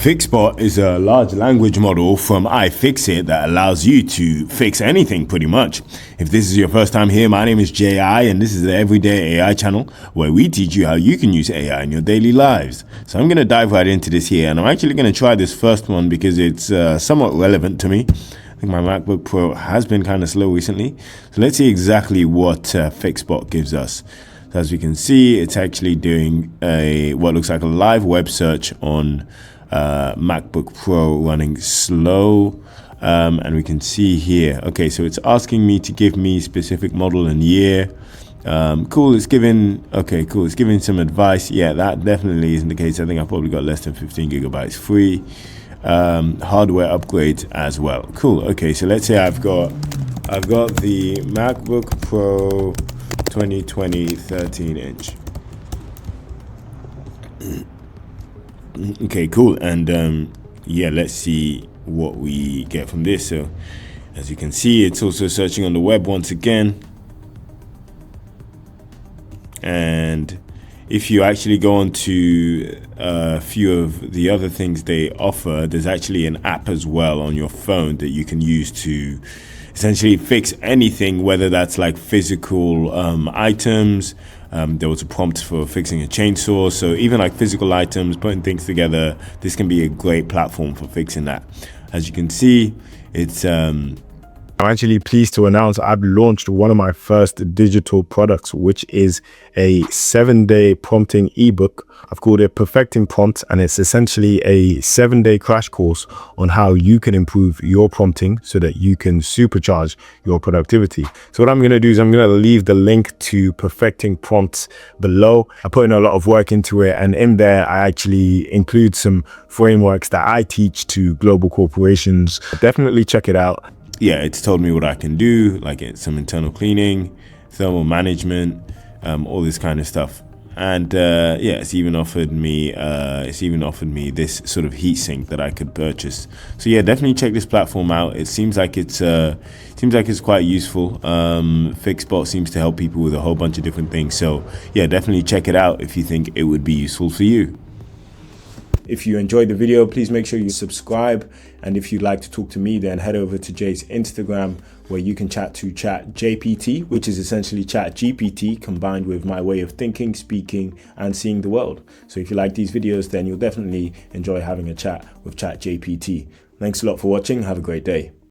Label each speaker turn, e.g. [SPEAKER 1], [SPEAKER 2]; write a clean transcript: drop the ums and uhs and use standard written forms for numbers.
[SPEAKER 1] FixBot is a large language model from iFixit that allows you to fix anything pretty much. If this is your first time here, my name is J.I. and this is the Everyday AI channel where we teach you how you can use AI in your daily lives. So I'm going to dive right into this here, and I'm actually going to try this first one because it's somewhat relevant to me. I think my MacBook Pro has been kind of slow recently. So let's see exactly what FixBot gives us. So as we can see, it's actually doing what looks like a live web search on MacBook Pro running slow, and we can see here, okay, so it's asking me to give me specific model and year. Cool, it's giving some advice. Yeah, that definitely isn't the case. I think I've probably got less than 15 gigabytes free. Hardware upgrades as well. Cool. Okay, so let's say I've got the MacBook Pro 2020 13-inch. Okay, cool. And yeah, let's see what we get from this. So as you can see, it's also searching on the web once again. And if you actually go on to a few of the other things they offer, there's actually an app as well on your phone that you can use to essentially fix anything, whether that's like physical items. There was a prompt for fixing a chainsaw. So even like physical items, putting things together, this can be a great platform for fixing that. As you can see, it's I'm actually pleased to announce I've launched one of my first digital products, which is a 7-day prompting ebook. I've called it Perfecting Prompts, and it's essentially a 7-day crash course on how you can improve your prompting so that you can supercharge your productivity. So what I'm going to do is I'm going to leave the link to Perfecting Prompts below. I put in a lot of work into it, and in there I actually include some frameworks that I teach to global corporations. Definitely check it out. Yeah, it's told me what I can do, like some internal cleaning, thermal management, all this kind of stuff. And yeah, it's even offered me this sort of heat sink that I could purchase. So yeah, definitely check this platform out. It seems like it's quite useful. FixBot seems to help people with a whole bunch of different things. So yeah, definitely check it out if you think it would be useful for you. If you enjoyed the video, please make sure you subscribe. And if you'd like to talk to me, then head over to Jay's Instagram, where you can chat to ChatJPT, which is essentially ChatGPT combined with my way of thinking, speaking, and seeing the world. So if you like these videos, then you'll definitely enjoy having a chat with ChatJPT. Thanks a lot for watching. Have a great day.